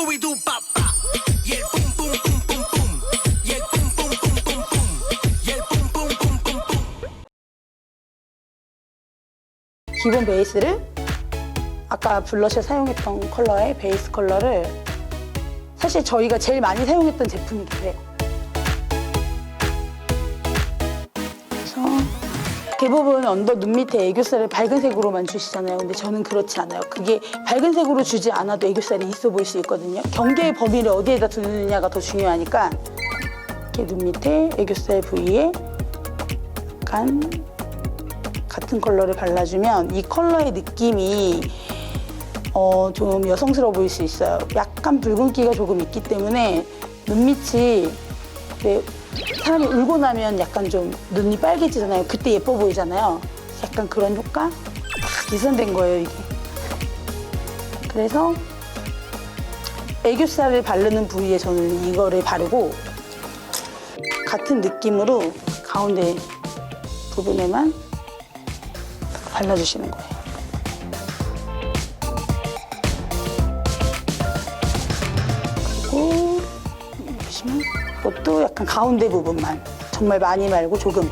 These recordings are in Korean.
Scooby-Doo pop pop. Y el pum pum pum pum pum. Y el pum pum pum pum pum. Y el pum pum pum pum pum. 기본 베이스를 아까 블러셔 사용했던 컬러의 베이스 컬러를 사실 저희가 제일 많이 사용했던 제품이기도 해요. 그래서 대부분 언더 눈 밑에 애교살을 밝은 색으로만 주시잖아요. 근데 저는 그렇지 않아요. 그게 밝은 색으로 주지 않아도 애교살이 있어 보일 수 있거든요. 경계의 범위를 어디에다 두느냐가 더 중요하니까 이렇게 눈 밑에 애교살 부위에 약간 같은 컬러를 발라주면 이 컬러의 느낌이 좀 여성스러워 보일 수 있어요. 약간 붉은기가 조금 있기 때문에 눈밑이 사람이 울고 나면 약간 좀 눈이 빨개지잖아요. 그때 예뻐 보이잖아요. 약간 그런 효과? 딱 개선된 거예요, 이게. 그래서 애교살을 바르는 부위에 저는 이거를 바르고 같은 느낌으로 가운데 부분에만 발라주시는 거예요. 그리고 보시면 이것도 약간 가운데 부분만, 정말 많이 말고 조금.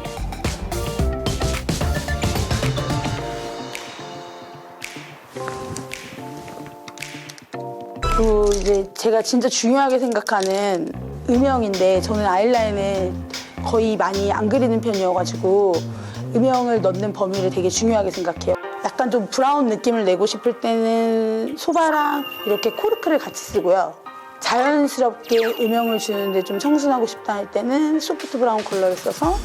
그리고 이제 제가 진짜 중요하게 생각하는 음영인데 저는 아이라인을 거의 많이 안 그리는 편이어가지고 음영을 넣는 범위를 되게 중요하게 생각해요. 약간 좀 브라운 느낌을 내고 싶을 때는 소바랑 이렇게 코르크를 같이 쓰고요. 자연스럽게 음영을 주는데 좀 청순하고 싶다 할 때는 소프트 브라운 컬러를 써서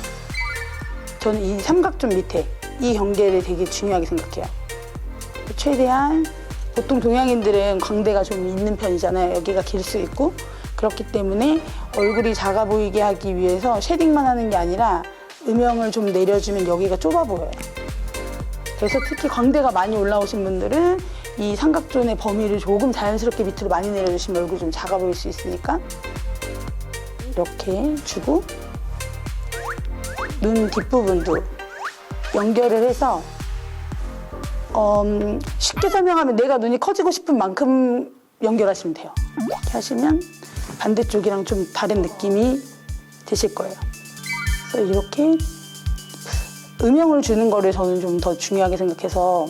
저는 이 삼각존 밑에 이 경계를 되게 중요하게 생각해요. 최대한 보통 동양인들은 광대가 좀 있는 편이잖아요. 여기가 길 수 있고 그렇기 때문에 얼굴이 작아 보이게 하기 위해서 쉐딩만 하는 게 아니라 음영을 좀 내려주면 여기가 좁아 보여요. 그래서 특히 광대가 많이 올라오신 분들은 이 삼각존의 범위를 조금 자연스럽게 밑으로 많이 내려주시면 얼굴이 좀 작아 보일 수 있으니까 이렇게 주고 눈 뒷부분도 연결을 해서 쉽게 설명하면 내가 눈이 커지고 싶은 만큼 연결하시면 돼요. 이렇게 하시면 반대쪽이랑 좀 다른 느낌이 드실 거예요. 그래서 이렇게 음영을 주는 거를 저는 좀 더 중요하게 생각해서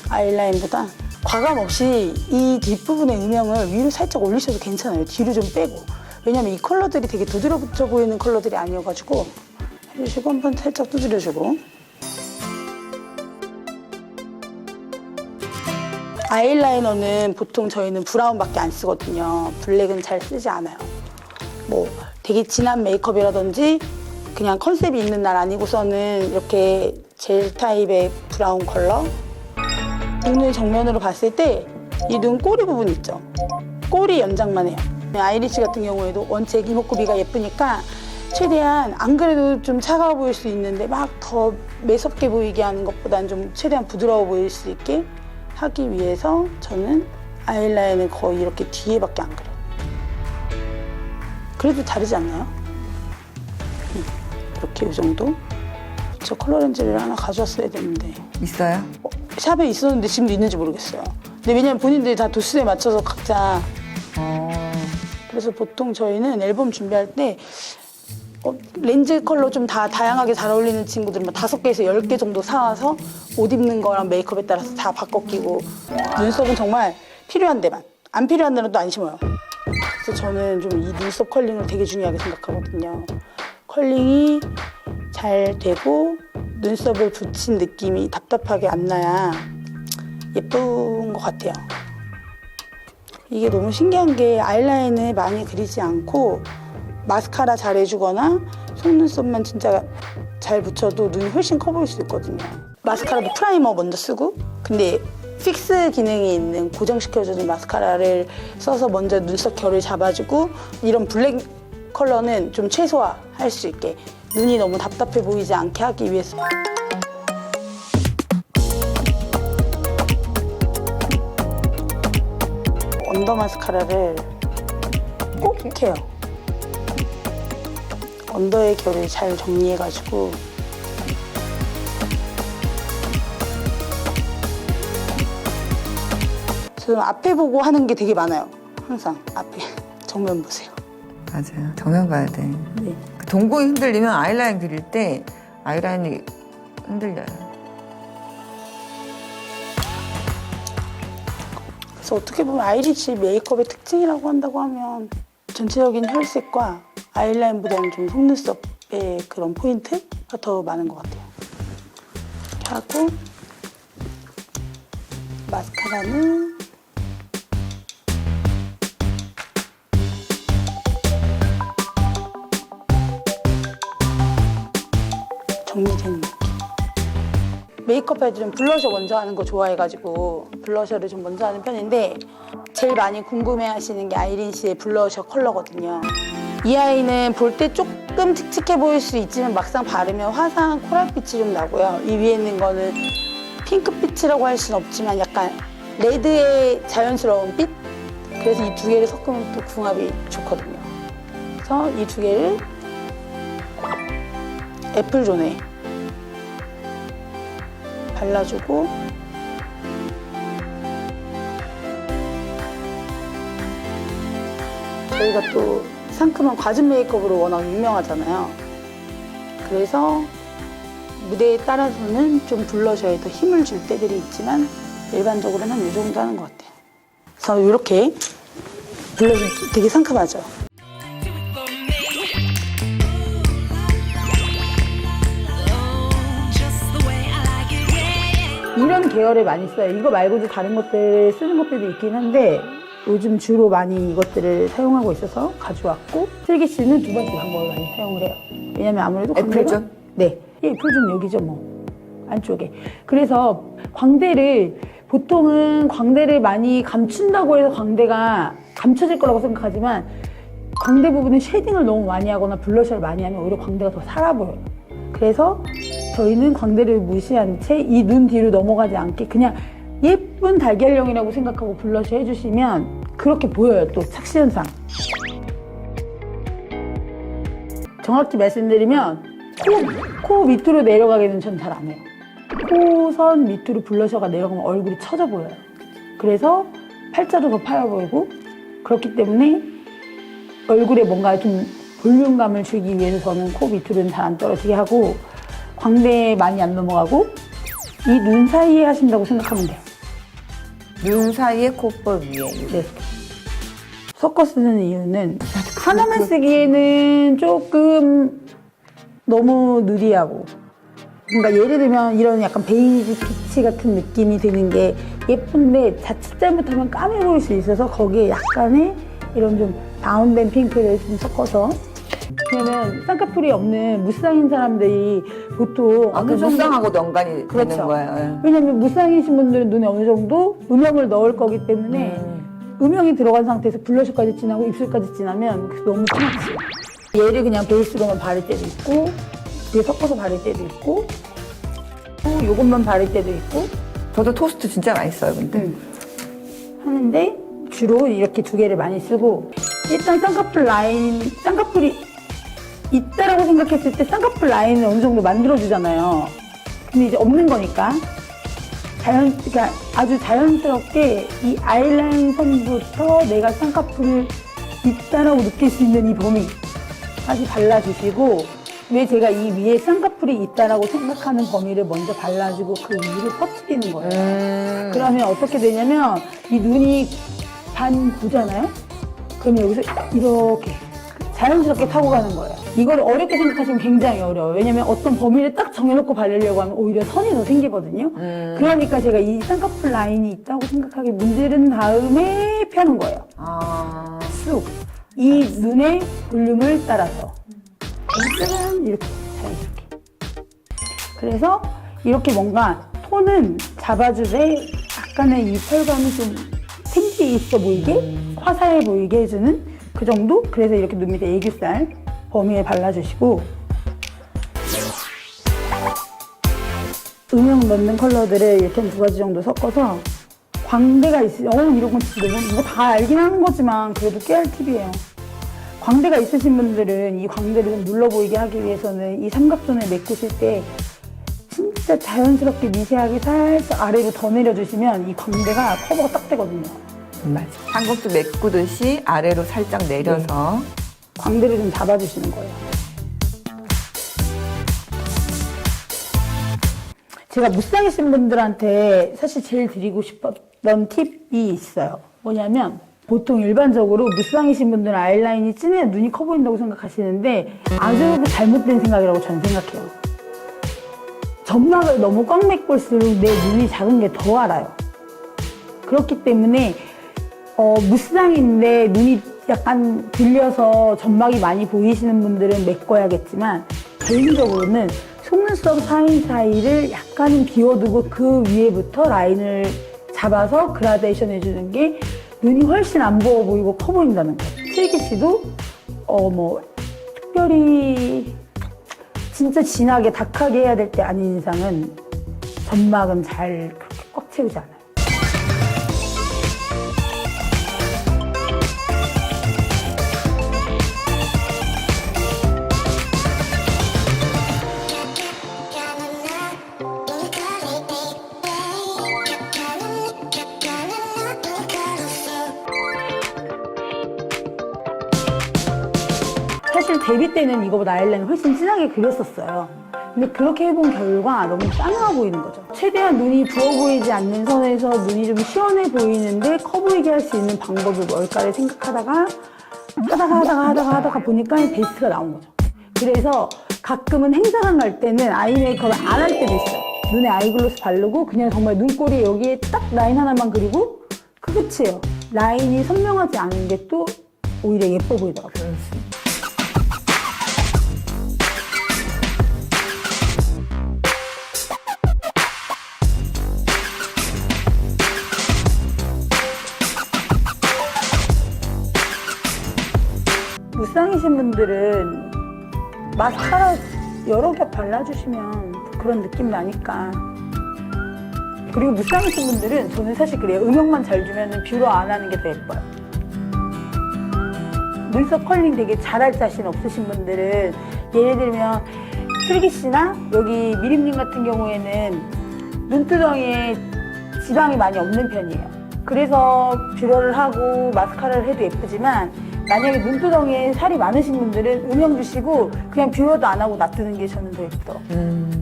아이라인보다 과감 없이 이 뒷부분의 음영을 위로 살짝 올리셔도 괜찮아요. 뒤로 좀 빼고. 왜냐면 이 컬러들이 되게 두드러져 보이는 컬러들이 아니어가지고 해주시고 한번 살짝 두드려주고. 아이라이너는 보통 저희는 브라운밖에 안 쓰거든요. 블랙은 잘 쓰지 않아요. 뭐 되게 진한 메이크업이라든지 그냥 컨셉이 있는 날 아니고서는 이렇게 젤 타입의 브라운 컬러. 눈을 정면으로 봤을 때 이 눈 꼬리 부분 있죠? 꼬리 연장만 해요. 아이리시 같은 경우에도 원체 이목구비가 예쁘니까 최대한 안 그래도 좀 차가워 보일 수 있는데 막 더 매섭게 보이게 하는 것보다는 좀 최대한 부드러워 보일 수 있게 하기 위해서 저는 아이라인을 거의 이렇게 뒤에밖에 안 그려요. 그래도 다르지 않나요? 이렇게 이 정도? 저 컬러 렌즈를 하나 가져왔어야 되는데 있어요? 샵에 있었는데 지금도 있는지 모르겠어요. 근데 왜냐면 본인들이 다 도수에 맞춰서 각자 그래서 보통 저희는 앨범 준비할 때 렌즈 컬러 좀 다 다양하게 잘 어울리는 친구들은 5개에서 10개 정도 사와서 옷 입는 거랑 메이크업에 따라서 다 바꿔 끼고 눈썹은 정말 필요한 데만 안 필요한 데는 또 안 심어요. 그래서 저는 좀 이 눈썹 컬링을 되게 중요하게 생각하거든요. 컬링이 잘 되고 눈썹을 붙인 느낌이 답답하게 안 나야 예쁜 것 같아요. 이게 너무 신기한 게 아이라인을 많이 그리지 않고 마스카라 잘 해주거나 속눈썹만 진짜 잘 붙여도 눈이 훨씬 커 보일 수 있거든요. 마스카라도 프라이머 먼저 쓰고 근데 픽스 기능이 있는 고정시켜주는 마스카라를 써서 먼저 눈썹 결을 잡아주고 이런 블랙 컬러는 좀 최소화할 수 있게 눈이 너무 답답해 보이지 않게 하기 위해서 언더 마스카라를 꼭 해요. 언더의 결을 잘 정리해가지고 저는 앞에 보고 하는 게 되게 많아요. 항상 앞에 정면 보세요. 맞아요. 정면 봐야 돼. 네. 동공이 흔들리면 아이라인 그릴 때 아이라인이 흔들려요. 그래서 어떻게 보면 아이리시 메이크업의 특징이라고 한다고 하면 전체적인 혈색과 아이라인보다는 좀 속눈썹의 그런 포인트가 더 많은 것 같아요. 이렇게 하고 마스카라는 정리되는 느낌. 메이크업 할 때 좀 블러셔 먼저 하는 거 좋아해가지고 블러셔를 좀 먼저 하는 편인데 제일 많이 궁금해하시는 게 아이린 씨의 블러셔 컬러거든요. 이 아이는 볼 때 조금 칙칙해 보일 수 있지만 막상 바르면 화사한 코랄빛이 좀 나고요. 이 위에 있는 거는 핑크빛이라고 할 수는 없지만 약간 레드의 자연스러운 빛? 그래서 이 두 개를 섞으면 또 궁합이 좋거든요. 그래서 이 두 개를 애플존에 발라주고 저희가 또 상큼한 과즙 메이크업으로 워낙 유명하잖아요. 그래서 무대에 따라서는 좀 블러셔에 더 힘을 줄 때들이 있지만 일반적으로는 이 정도 하는 것 같아요. 그래서 이렇게 블러셔 되게 상큼하죠. 이런 계열을 많이 써요. 이거 말고도 다른 것들 쓰는 것들도 있긴 한데 요즘 주로 많이 이것들을 사용하고 있어서 가져왔고 슬기 씨는 두 번째 방법을 많이 사용을 해요. 왜냐면 아무래도 애플존? 네, 애플존 여기죠 뭐 안쪽에. 그래서 광대를 보통은 광대를 많이 감춘다고 해서 광대가 감춰질 거라고 생각하지만 광대 부분은 쉐딩을 너무 많이 하거나 블러셔를 많이 하면 오히려 광대가 더 살아 보여요. 그래서 저희는 광대를 무시한 채 이 눈 뒤로 넘어가지 않게 그냥 예쁜 달걀형이라고 생각하고 블러셔 해주시면 그렇게 보여요. 또 착시현상. 정확히 말씀드리면 코 밑으로 내려가기는 전 잘 안 해요. 코선 밑으로 블러셔가 내려가면 얼굴이 처져 보여요. 그래서 팔자도 더 파여 보이고 그렇기 때문에 얼굴에 뭔가 좀 볼륨감을 주기 위해서 저는 코 밑으로는 잘 안 떨어지게 하고 광대에 많이 안 넘어가고 이 눈 사이에 하신다고 생각하면 돼요. 눈 사이에 콧볼 위에. 네. 섞어 쓰는 이유는 하나만 쓰기에는 조금 너무 느리하고 그러니까 예를 들면 이런 약간 베이지 피치 같은 느낌이 드는 게 예쁜데 자칫 잘못하면 까매 보일 수 있어서 거기에 약간의 이런 좀 다운된 핑크를 좀 섞어서 왜냐면 쌍꺼풀이 없는 무쌍인 사람들이 보통 아, 그 무쌍하고도 연관이 그렇죠. 되는 거예요. 예. 왜냐면 무쌍이신 분들은 눈에 어느 정도 음영을 넣을 거기 때문에 음영이 들어간 상태에서 블러셔까지 진하고 입술까지 진하면 너무 티나지. 얘를 그냥 베이스로만 바를 때도 있고 뒤에 섞어서 바를 때도 있고 또 이것만 바를 때도 있고 저도 토스트 진짜 많이 써요, 근데. 하는데 주로 이렇게 두 개를 많이 쓰고 일단 쌍꺼풀 라인, 쌍꺼풀이 있다라고 생각했을 때 쌍꺼풀 라인을 어느 정도 만들어주잖아요. 근데 이제 없는 거니까 그러니까 아주 자연스럽게 이 아이라인 선부터 내가 쌍꺼풀을 있다라고 느낄 수 있는 이 범위까지 발라주시고 왜 제가 이 위에 쌍꺼풀이 있다라고 생각하는 범위를 먼저 발라주고 그 위로 퍼뜨리는 거예요. 그러면 어떻게 되냐면 이 눈이 반 보잖아요? 그러면 여기서 이렇게 자연스럽게 타고 가는 거예요. 이걸 어렵게 생각하시면 굉장히 어려워요. 왜냐면 어떤 범위를 딱 정해놓고 바르려고 하면 오히려 선이 더 생기거든요. 그러니까 제가 이 쌍꺼풀 라인이 있다고 생각하게 문지른 다음에 펴는 거예요. 아. 쑥. 이 눈의 볼륨을 따라서. 짜란! 이렇게 자연스럽게. 그래서 이렇게 뭔가 톤은 잡아주되 약간의 이 펄감이 좀 생기 있어 보이게 화사해 보이게 해주는 그 정도? 그래서 이렇게 눈 밑에 애교살 범위에 발라주시고 음영 넣는 컬러들을 이렇게 한 두 가지 정도 섞어서 광대가 있으신 이런 건 진짜 너무 이거 다 알긴 하는 거지만 그래도 깨알 팁이에요. 광대가 있으신 분들은 이 광대를 좀 눌러 보이게 하기 위해서는 이 삼각존을 메꾸실 때 진짜 자연스럽게 미세하게 살짝 아래로 더 내려주시면 이 광대가 커버가 딱 되거든요. 맞아. 한국도 메꾸듯이 아래로 살짝 내려서 광대를 좀 잡아주시는 거예요. 제가 무쌍이신 분들한테 사실 제일 드리고 싶었던 팁이 있어요. 뭐냐면 보통 일반적으로 무쌍이신 분들은 아이라인이 진해야 눈이 커 보인다고 생각하시는데 아주 잘못된 생각이라고 저는 생각해요. 점막을 너무 꽉 메꿀수록 내 눈이 작은 게 더 알아요. 그렇기 때문에 무쌍인데 눈이 약간 들려서 점막이 많이 보이시는 분들은 메꿔야겠지만 개인적으로는 속눈썹 사이사이를 약간은 비워두고 그 위에부터 라인을 잡아서 그라데이션 해주는 게 눈이 훨씬 안 부어 보이고 커 보인다는 거예요. 슬기 씨도 특별히 진짜 진하게 다크하게 해야 될 때 아닌 이상은 점막은 잘 그렇게 꽉 채우지 않아요. 사실 데뷔 때는 이거보다 아이라인을 훨씬 진하게 그렸었어요. 근데 그렇게 해본 결과 너무 쌍화 보이는 거죠. 최대한 눈이 부어 보이지 않는 선에서 눈이 좀 시원해 보이는데 커 보이게 할 수 있는 방법이 뭘까를 생각하다가 하다가 보니까 베이스가 나온 거죠. 그래서 가끔은 행사장 갈 때는 아이 메이크업을 안 할 때도 있어요. 눈에 아이글로스 바르고 그냥 정말 눈꼬리 여기에 딱 라인 하나만 그리고 그 끝이에요. 라인이 선명하지 않은 게 또 오히려 예뻐 보이더라고요. 무쌍이신 분들은 마스카라 여러 겹 발라주시면 그런 느낌 나니까. 그리고 무쌍이신 분들은 저는 사실 그래요. 음영만 잘 주면 뷰러 안 하는 게 더 예뻐요. 눈썹 컬링 되게 잘할 자신 없으신 분들은 예를 들면 슬기 씨나 여기 미림님 같은 경우에는 눈두덩이에 지방이 많이 없는 편이에요. 그래서 뷰러를 하고 마스카라를 해도 예쁘지만 만약에 눈두덩이에 살이 많으신 분들은 음영 주시고 그냥 뷰러도 안 하고 놔두는 게 저는 더 예쁘더라고요.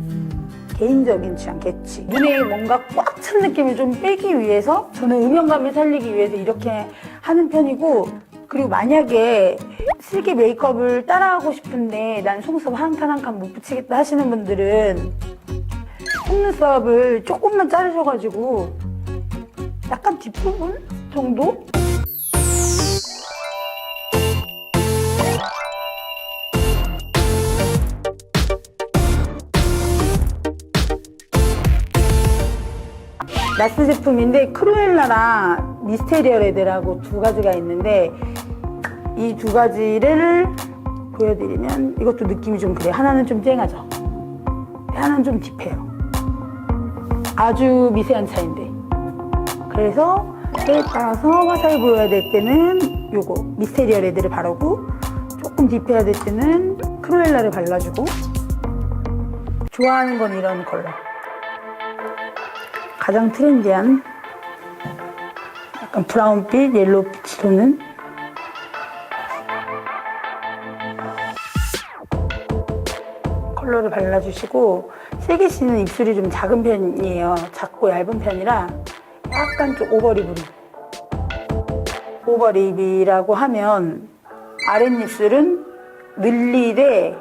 개인적인 취향, 개취. 눈에 뭔가 꽉 찬 느낌을 좀 빼기 위해서 저는 음영감을 살리기 위해서 이렇게 하는 편이고, 그리고 만약에 슬기 메이크업을 따라하고 싶은데 난 속눈썹 한 칸 한 칸 못 붙이겠다 하시는 분들은 속눈썹을 조금만 자르셔가지고 약간 뒷부분 정도? 나스 제품인데 크루엘라랑 미스테리어 레드라고 두 가지가 있는데 이 두 가지를 보여드리면 이것도 느낌이 좀 그래요. 하나는 좀 쨍하죠. 하나는 좀 딥해요. 아주 미세한 차이인데. 그래서 때에 따라서 화사해 보여야 될 때는 요거 미스테리어 레드를 바르고 조금 딥해야 될 때는 크루엘라를 발라주고, 좋아하는 건 이런 컬러. 가장 트렌디한 약간 브라운빛, 옐로우빛이 도는 컬러를 발라주시고, 슬기 씨는 입술이 좀 작은 편이에요. 작고 얇은 편이라 약간 좀 오버립으로. 오버립이라고 하면 아랫입술은 늘리되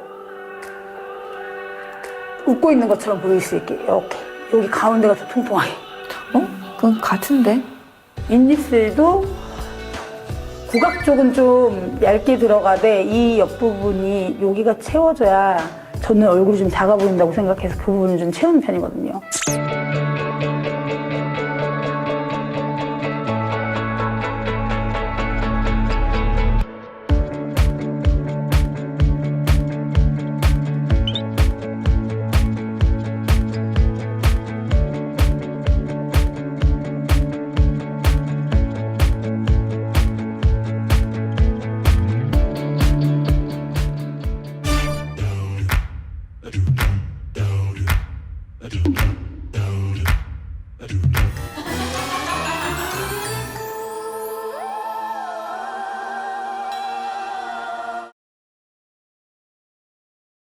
웃고 있는 것처럼 보일 수 있게 이렇게 여기 가운데가 더 통통하게. 그건 같은데? 윗입술도 구각 쪽은 좀 얇게 들어가되 이 옆부분이 여기가 채워져야 저는 얼굴이 좀 작아 보인다고 생각해서 그 부분을 좀 채우는 편이거든요.